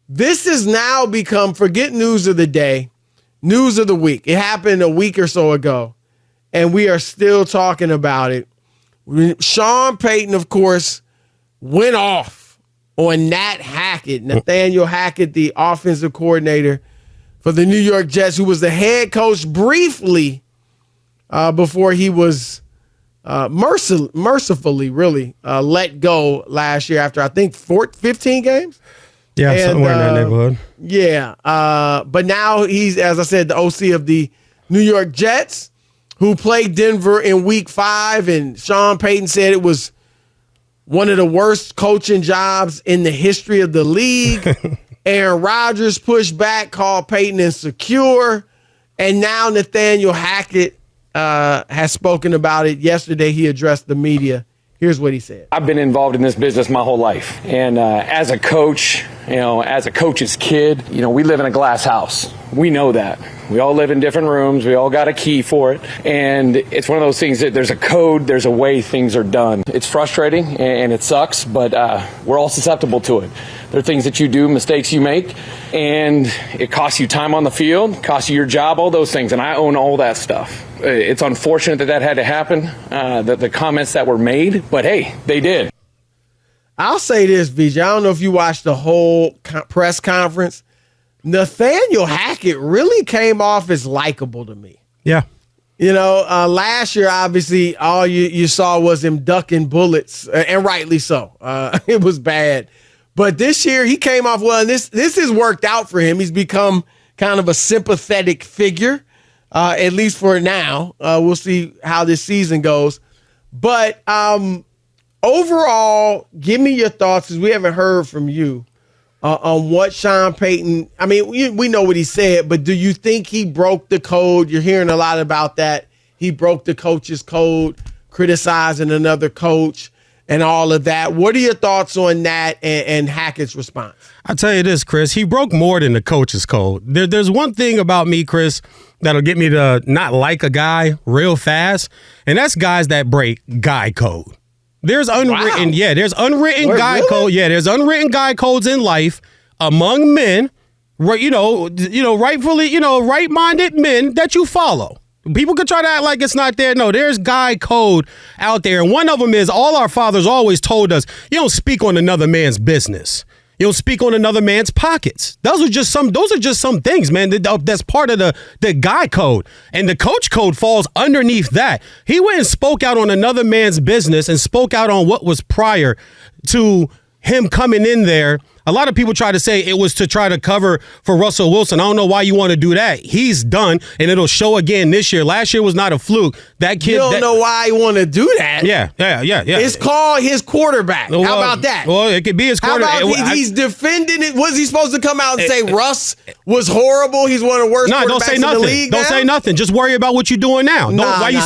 This has now become, forget news of the day, news of the week. It happened a week or so ago, and we are still talking about it. Sean Payton, of course, went off on Nathaniel Hackett, the offensive coordinator for the New York Jets, who was the head coach briefly before he was mercifully really let go last year after, I think, 15 games. Yeah, and, somewhere in that neighborhood. Yeah, but now he's, as I said, the OC of the New York Jets, who played Denver in Week 5, and Sean Payton said it was one of the worst coaching jobs in the history of the league. Aaron Rodgers pushed back, called Payton insecure, and now Nathaniel Hackett has spoken about it. Yesterday, he addressed the media. Here's what he said. I've been involved in this business my whole life. And as a coach, as a coach's kid, we live in a glass house. We know that. We all live in different rooms. We all got a key for it. And it's one of those things that there's a code, there's a way things are done. It's frustrating and it sucks, but we're all susceptible to it. There are things that you do, mistakes you make, and it costs you time on the field, costs you your job, all those things. And I own all that stuff. It's unfortunate that had to happen, the comments that were made, but hey, they did. I'll say this, Veejay. I don't know if you watched the whole press conference. Nathaniel Hackett really came off as likable to me. Yeah. Last year, obviously, all you saw was him ducking bullets, and rightly so. It was bad. But this year, he came off well, and this has worked out for him. He's become kind of a sympathetic figure, at least for now. We'll see how this season goes. But overall, give me your thoughts, because we haven't heard from you on what Sean Payton, I mean, we know what he said, but do you think he broke the code? You're hearing a lot about that. He broke the coach's code, criticizing another coach and all of that. What are your thoughts on that and Hackett's response? I'll tell you this, Chris. He broke more than the coach's code. There's one thing about me, Chris, that'll get me to not like a guy real fast, and that's guys that break guy code. There's unwritten, there's unwritten guy code. Yeah, there's unwritten guy codes in life among men, rightfully, right-minded men that you follow. People could try to act like it's not there. No, there's guy code out there. And one of them is, all our fathers always told us, you don't speak on another man's business. You don't speak on another man's pockets. Those are just some things, man. That's part of the guy code. And the coach code falls underneath that. He went and spoke out on another man's business and spoke out on what was prior to him coming in there. A lot of people try to say it was to try to cover for Russell Wilson. I don't know why you want to do that. He's done, and it'll show again this year. Last year was not a fluke. That kid. You don't know why you want to do that. Yeah. It's called his quarterback. How about that? Well, it could be his quarterback. How about he's defending it? Was he supposed to come out and say Russ was horrible? He's one of the worst quarterbacks in the league now? Don't say nothing. Just worry about what you're doing now. Why you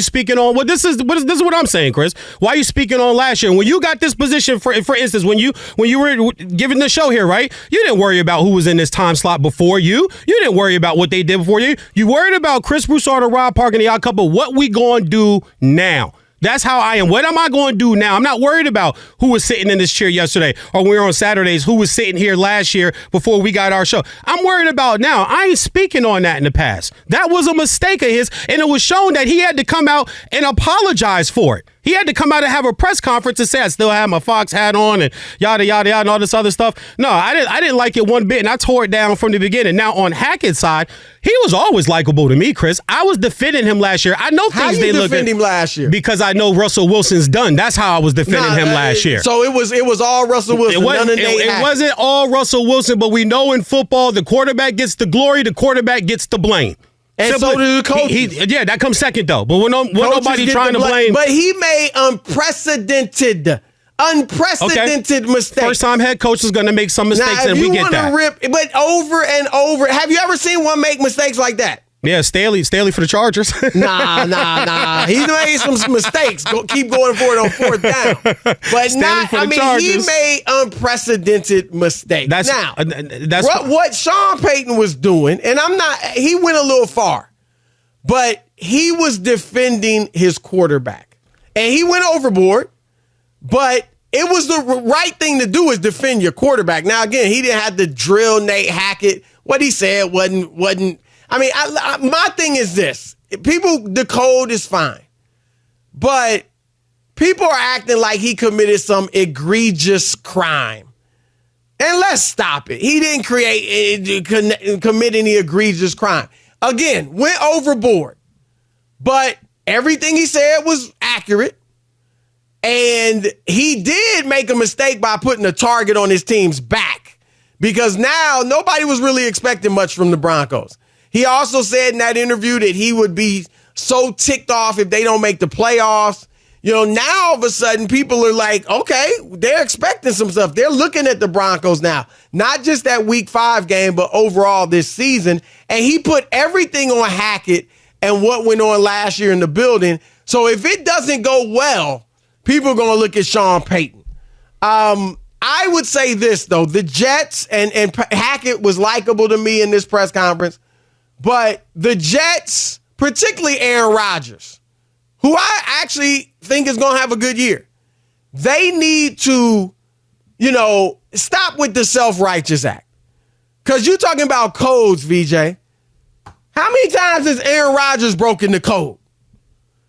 speaking on? Well, this is what I'm saying, Chris. Why are you speaking on last year? When you got this position, for instance, when you were giving the show here, right? You didn't worry about who was in this time slot before you. You didn't worry about what they did before you. You worried about Chris Broussard or Rob Park and the odd couple. What we going to do now? That's how I am. What am I going to do now? I'm not worried about who was sitting in this chair yesterday, or when we were on Saturdays, who was sitting here last year before we got our show. I'm worried about now. I ain't speaking on that in the past. That was a mistake of his, and it was shown that he had to come out and apologize for it. He had to come out and have a press conference and say, I still have my Fox hat on and yada, yada, yada, and all this other stuff. No, I didn't like it one bit, and I tore it down from the beginning. Now, on Hackett's side, he was always likable to me, Chris. I was defending him last year. I know things didn't look good. How you defend him last year? Because I know Russell Wilson's done. That's how I was defending him last year. So it was all Russell Wilson. It wasn't all Russell Wilson, but we know in football, the quarterback gets the glory, the quarterback gets the blame. And so do the coaches. That comes second, though. But when nobody trying to blame. But he made unprecedented mistakes. First-time head coach is going to make some mistakes, and we get that. But over and over. Have you ever seen one make mistakes like that? Yeah, Staley for the Chargers. Nah. He made some mistakes. Keep going for it on fourth down. But he made unprecedented mistakes. That's what Sean Payton was doing, and he went a little far, but he was defending his quarterback. And he went overboard, but it was the right thing to do is defend your quarterback. Now, again, he didn't have to drill Nate Hackett. What he said wasn't. I mean, my thing is this. The code is fine. But people are acting like he committed some egregious crime. And let's stop it. He didn't commit any egregious crime. Again, went overboard. But everything he said was accurate. And he did make a mistake by putting a target on his team's back. Because now nobody was really expecting much from the Broncos. He also said in that interview that he would be so ticked off if they don't make the playoffs. You know, now all of a sudden people are like, okay, they're expecting some stuff. They're looking at the Broncos now, not just that week 5 game, but overall this season. And he put everything on Hackett and what went on last year in the building. So if it doesn't go well, people are going to look at Sean Payton. I would say this, though. The Jets and Hackett was likable to me in this press conference. But the Jets, particularly Aaron Rodgers, who I actually think is going to have a good year, they need to, stop with the self-righteous act. Because you're talking about codes, VJ. How many times has Aaron Rodgers broken the code?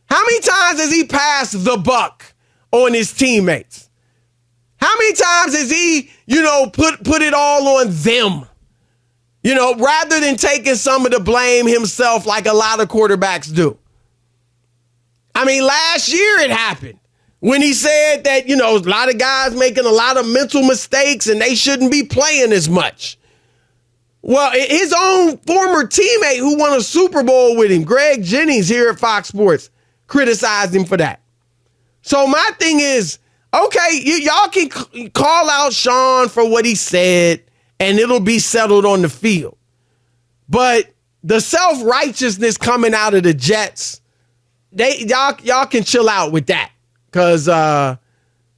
How many times has he passed the buck on his teammates? How many times has he, put it all on them? Rather than taking some of the blame himself like a lot of quarterbacks do. I mean, last year it happened when he said that, a lot of guys making a lot of mental mistakes and they shouldn't be playing as much. Well, his own former teammate who won a Super Bowl with him, Greg Jennings here at Fox Sports, criticized him for that. So my thing is, okay, y'all can call out Sean for what he said and it'll be settled on the field. But the self-righteousness coming out of the Jets, y'all can chill out with that. Because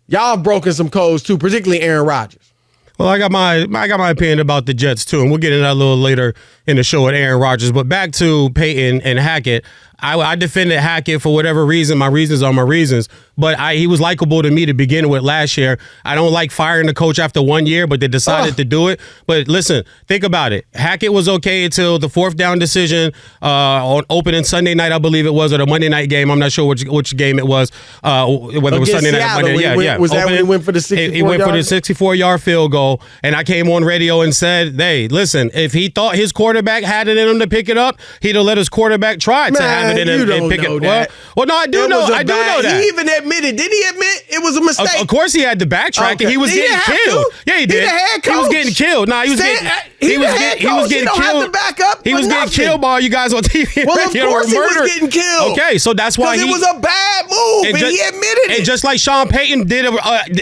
y'all broken some codes too, particularly Aaron Rodgers. Well, I got my opinion about the Jets too, and we'll get into that a little later in the show with Aaron Rodgers. But back to Payton and Hackett. I defended Hackett for whatever reason. My reasons are my reasons. But he was likable to me to begin with last year. I don't like firing the coach after 1 year, but they decided to do it. But listen, think about it. Hackett was okay until the 4th down decision on opening Sunday night, I believe it was, or the Monday night game. I'm not sure which game it was. Whether it was Sunday night or Monday. Yeah. Was that when he went for the 64-yard? He went for the 64-yard field goal, and I came on radio and said, hey, listen, if he thought his quarterback had it in him to pick it up, he'd have let his quarterback try to have it in him and pick it up. Well, no, I do know that. He even admitted. Did he admit it was a mistake? Of course he had to backtrack, and he was getting killed. Yeah, he did. He was getting killed. Nah, he was getting killed. Have to back up. He was getting killed by all you guys on TV. Well, of course he was getting killed. Okay, so that's why it was a bad move, and he admitted it. And just like Sean Payton did,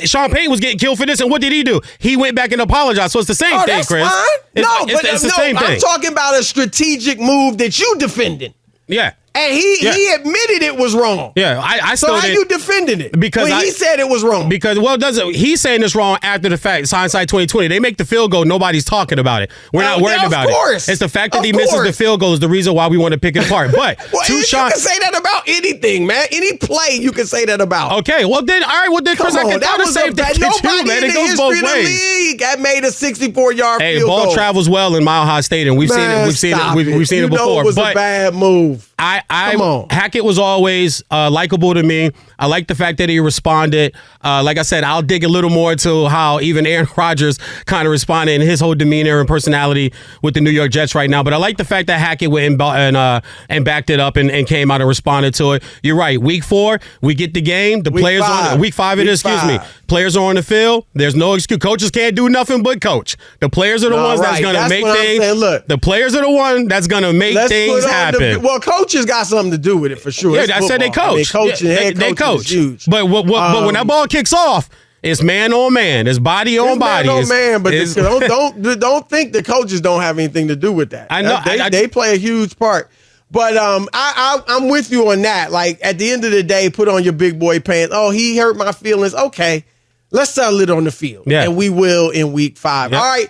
Sean Payton was getting killed for this, and what did he do? He went back and apologized. So it's the same thing, that's Chris. Fine. It's the same thing. I'm talking about a strategic move that you defended. Yeah. And he admitted it was wrong. Yeah, I still So how you defending it? Because he said it was wrong. Because, he's saying it's wrong after the fact. It's hindsight 2020. They make the field goal. Nobody's talking about it. We're not worried about it. It's the fact that he misses the field goal is the reason why we want to pick it apart. But you can say that about anything, man. Any play you can say that about. Okay, all right, Chris, I can the same thing too, man. It goes both ways. League that made a 64-yard field goal. Ball travels well in Mile High Stadium. We've seen it. We've seen it before. It was a bad move. Come on. Hackett was always likable to me. I like the fact that he responded. Like I said, I'll dig a little more to how even Aaron Rodgers kind of responded in his whole demeanor and personality with the New York Jets right now. But I like the fact that Hackett went and backed it up and came out and responded to it. You're right. Week 4, we get the game. The players on week 5 it is. Excuse me. Players are on the field. There's no excuse. Coaches can't do nothing but coach. The players are the ones that's going to make things. The players are the one that's going to make things happen. Well, coaches got something to do with it for sure. Yeah, I said they coach. They coach. Huge. But when that ball kicks off, it's man on man. It's body on body. Man on man. But don't think the coaches don't have anything to do with that. I know they play a huge part. But I'm with you on that. Like at the end of the day, put on your big boy pants. Oh, he hurt my feelings. Okay, let's settle it on the field, and we will in week 5. Yep. All right.